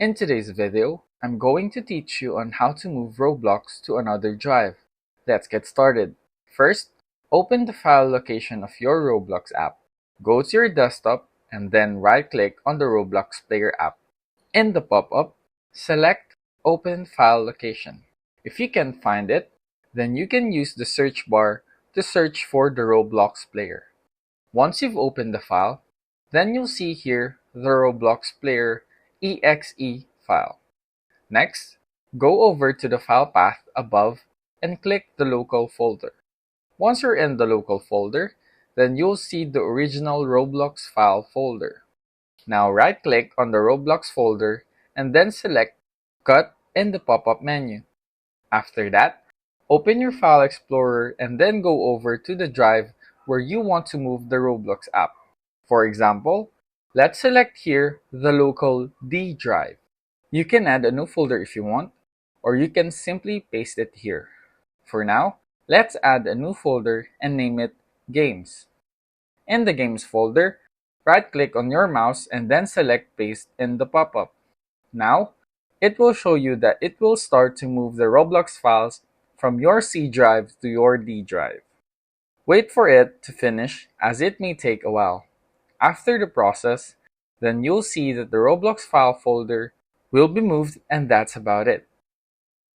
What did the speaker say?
In today's video, I'm going to teach you on how to move Roblox to another drive. Let's get started. First, open the file location of your Roblox app. Go to your desktop and then right-click on the Roblox Player app. In the pop-up, select Open File Location. If you can find it, then you can use the search bar to search for the Roblox player. Once you've opened the file, then you'll see here the Roblox player exe file. Next, go over to the file path above and click the local folder. Once you're in the local folder, then you'll see the original Roblox file folder. Now right-click on the Roblox folder and then select Cut in the pop-up menu. After that, open your File Explorer and then go over to the drive where you want to move the Roblox app. For example, let's select here the local D drive. You can add a new folder if you want, or you can simply paste it here. For now, let's add a new folder and name it Games. In the Games folder, right-click on your mouse and then select Paste in the pop-up. Now, it will show you that it will start to move the Roblox files from your C drive to your D drive. Wait for it to finish as it may take a while. After the process, then you'll see that the Roblox file folder will be moved, and that's about it.